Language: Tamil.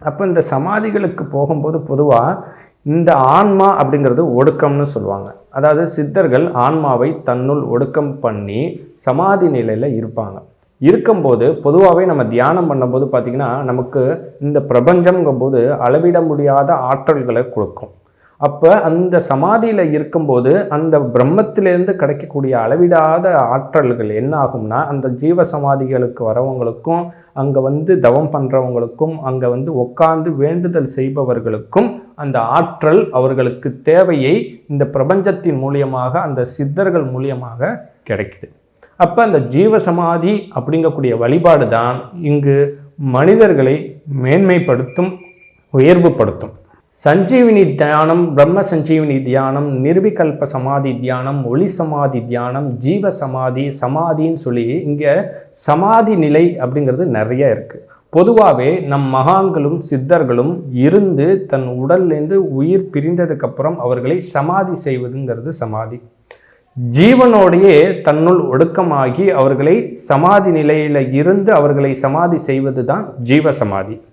அப்போ இந்த சமாதிகளுக்கு போகும்போது பொதுவாக இந்த ஆன்மா அப்படிங்கிறது ஒடுக்கம்னு சொல்லுவாங்க. அதாவது சித்தர்கள் ஆன்மாவை தன்னுள் ஒடுக்கம் பண்ணி சமாதி நிலையில் இருப்பாங்க. இருக்கும்போது பொதுவாகவே நம்ம தியானம் பண்ணும்போது பார்த்திங்கன்னா நமக்கு இந்த பிரபஞ்சம்ங்கும்போது அளவிட முடியாத ஆற்றல்களை கொடுக்கும். அப்போ அந்த சமாதியில் இருக்கும்போது அந்த பிரம்மத்திலேருந்து கிடைக்கக்கூடிய அளவிடாத ஆற்றல்கள் என்ன ஆகும்னா, அந்த ஜீவ சமாதிகளுக்கு வரவங்களுக்கும் அங்கே தவம் பண்ணுறவங்களுக்கும் அங்கே உட்கார்ந்து வேண்டுதல் செய்பவர்களுக்கும் அந்த ஆற்றல் அவர்களுக்கு தேவையை இந்த பிரபஞ்சத்தின் மூலியமாக அந்த சித்தர்கள் மூலியமாக கிடைக்குது. அப்போ அந்த ஜீவ சமாதி அப்படிங்கக்கூடிய வழிபாடு தான் இங்கு மனிதர்களை மேன்மைப்படுத்தும், உயர்வுபடுத்தும். சஞ்சீவினி தியானம், பிரம்ம சஞ்சீவினி தியானம், நிர்விகல்ப சமாதி தியானம், ஒளி சமாதி தியானம், ஜீவ சமாதி, சமாதின்னு சொல்லி இங்கே சமாதி நிலை அப்படிங்கிறது நிறைய இருக்குது. பொதுவாகவே நம் மகான்களும் சித்தர்களும் இருந்து தன் உடல்லேருந்து உயிர் பிரிந்ததுக்கப்புறம் அவர்களை சமாதி செய்வதுங்கிறது சமாதி. ஜீவனோடையே தன்னுள் ஒடுக்கமாகி அவர்களை சமாதி நிலையில் இருந்து அவர்களை சமாதி செய்வது தான் ஜீவ சமாதி.